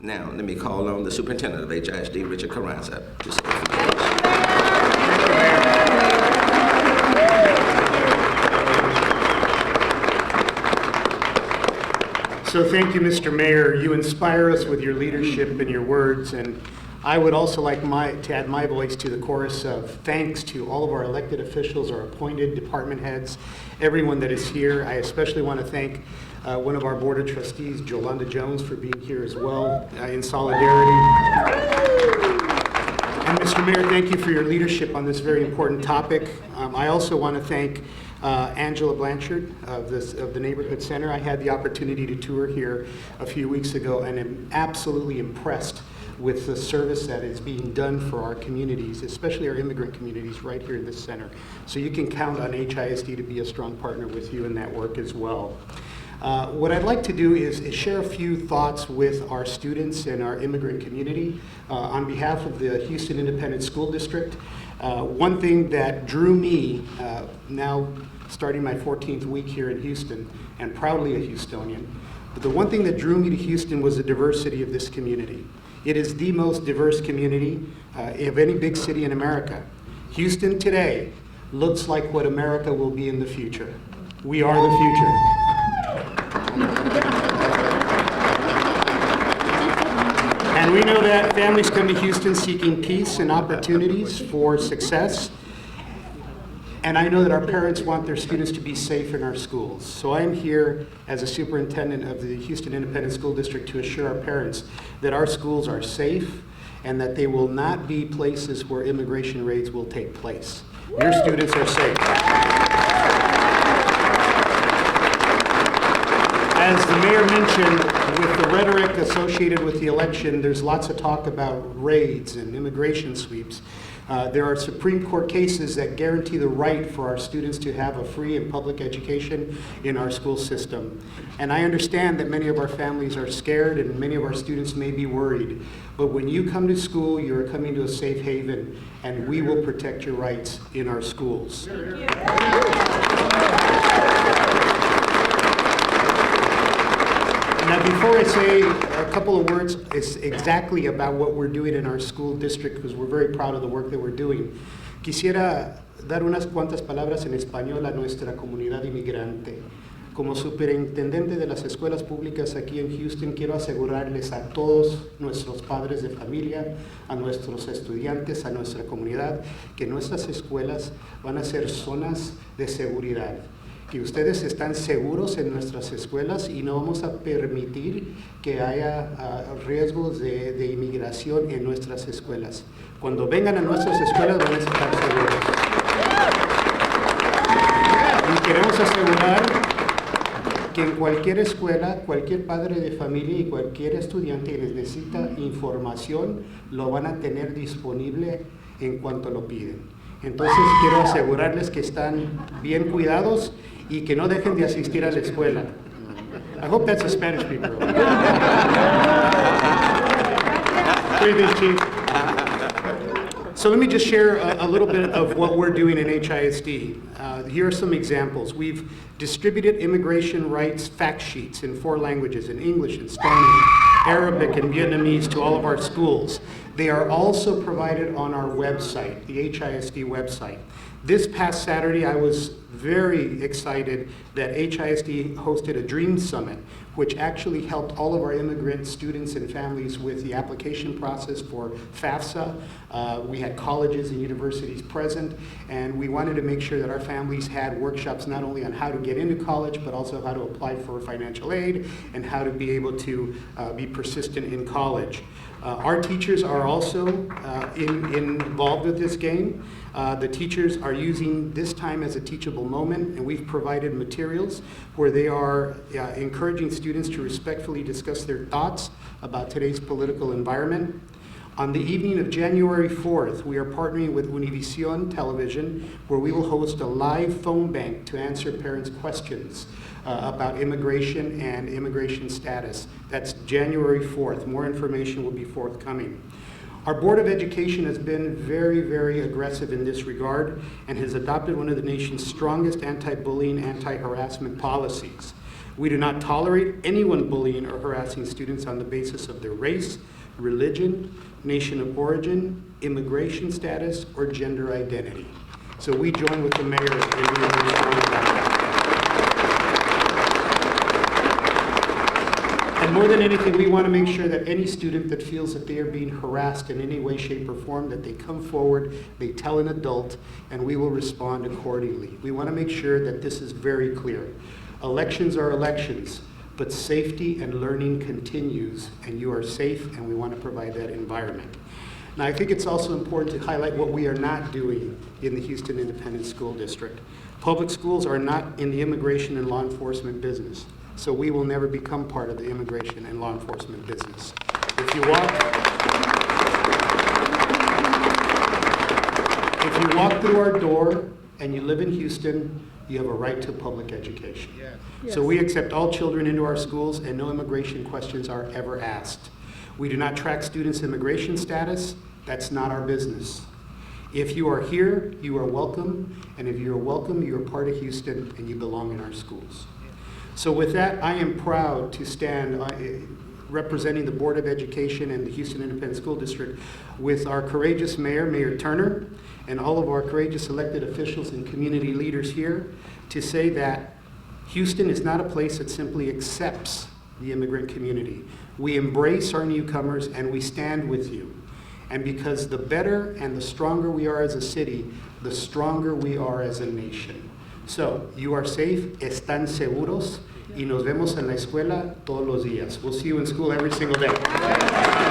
Now, let me call on the Superintendent of HISD, Richard Carranza, to say a few words. So thank you, Mr. Mayor. You inspire us with your leadership and your words, and I would also like to add my voice to the chorus of thanks to all of our elected officials, our appointed department heads, everyone that is here. I especially want to thank one of our Board of Trustees, Jolanda Jones, for being here as well in solidarity. And Mr. Mayor, thank you for your leadership on this very important topic. I also want to thank Angela Blanchard of the Neighborhood Center. I had the opportunity to tour here a few weeks ago and am absolutely impressed with the service that is being done for our communities, especially our immigrant communities right here in this center. So you can count on HISD to be a strong partner with you in that work as well. What I'd like to do is share a few thoughts with our students and our immigrant community on behalf of the Houston Independent School District. One thing that drew me, now starting my 14th week here in Houston, and proudly a Houstonian, but the one thing that drew me to Houston was the diversity of this community. It is the most diverse community of any big city in America. Houston today looks like what America will be in the future. We are the future. And we know that families come to Houston seeking peace and opportunities for success. And I know that our parents want their students to be safe in our schools. So I'm here as a superintendent of the Houston Independent School District to assure our parents that our schools are safe and that they will not be places where immigration raids will take place. Your students are safe. As the mayor mentioned, with the rhetoric associated with the election, there's lots of talk about raids and immigration sweeps. There are Supreme Court cases that guarantee the right for our students to have a free and public education in our school system. And I understand that many of our families are scared and many of our students may be worried. But when you come to school, you're coming to a safe haven, and we will protect your rights in our schools. Now, before I say a couple of words exactly about what we're doing in our school district, because we're very proud of the work that we're doing, quisiera dar unas cuantas palabras en español a nuestra comunidad inmigrante. Como superintendente de las escuelas públicas aquí en Houston, quiero asegurarles a todos nuestros padres de familia, a nuestros estudiantes, a nuestra comunidad, que nuestras escuelas van a ser zonas de seguridad. Que ustedes están seguros en nuestras escuelas y no vamos a permitir que haya riesgos de inmigración en nuestras escuelas. Cuando vengan a nuestras escuelas van a estar seguros. Y queremos asegurar que en cualquier escuela, cualquier padre de familia y cualquier estudiante que necesita información, lo van a tener disponible en cuanto lo piden. Entonces quiero asegurarles que están bien cuidados y que no dejen de asistir a la escuela. I hope that's a Spanish speaker. Chief. So let me just share a little bit of what we're doing in HISD. Here are some examples. We've distributed immigration rights fact sheets in 4 languages, in English, in Spanish, Arabic, and Vietnamese to all of our schools. They are also provided on our website, the HISD website. This past Saturday, I was very excited that HISD hosted a Dream Summit, which actually helped all of our immigrant students and families with the application process for FAFSA. We had colleges and universities present, and we wanted to make sure that our families had workshops not only on how to get into college, but also how to apply for financial aid and how to be able to be persistent in college. Our teachers are also involved with this game. The teachers are using this time as a teachable moment, and we've provided materials where they are encouraging students to respectfully discuss their thoughts about today's political environment. On the evening of January 4th, we are partnering with Univision Television, where we will host a live phone bank to answer parents' questions about immigration and immigration status. That's January 4th. More information will be forthcoming. Our Board of Education has been very, very aggressive in this regard and has adopted one of the nation's strongest anti-bullying, anti-harassment policies. We do not tolerate anyone bullying or harassing students on the basis of their race, religion, nation of origin, immigration status, or gender identity. So we join with the mayor in being very strong about that. And more than anything, we want to make sure that any student that feels that they are being harassed in any way, shape, or form, that they come forward, they tell an adult, and we will respond accordingly. We want to make sure that this is very clear. Elections are elections, but safety and learning continues, and you are safe, and we want to provide that environment. Now, I think it's also important to highlight what we are not doing in the Houston Independent School District. Public schools are not in the immigration and law enforcement business, so we will never become part of the immigration and law enforcement business. If you walk through our door and you live in Houston, you have a right to public education. Yes. So we accept all children into our schools and no immigration questions are ever asked. We do not track students' immigration status. That's not our business. If you are here, you are welcome, and if you are welcome, you are part of Houston and you belong in our schools. So with that, I am proud to stand representing the Board of Education and the Houston Independent School District with our courageous mayor, Mayor Turner, and all of our courageous elected officials and community leaders here to say that Houston is not a place that simply accepts the immigrant community. We embrace our newcomers and we stand with you. And because the better and the stronger we are as a city, the stronger we are as a nation. So, you are safe, están seguros, y nos vemos en la escuela todos los días. We'll see you in school every single day.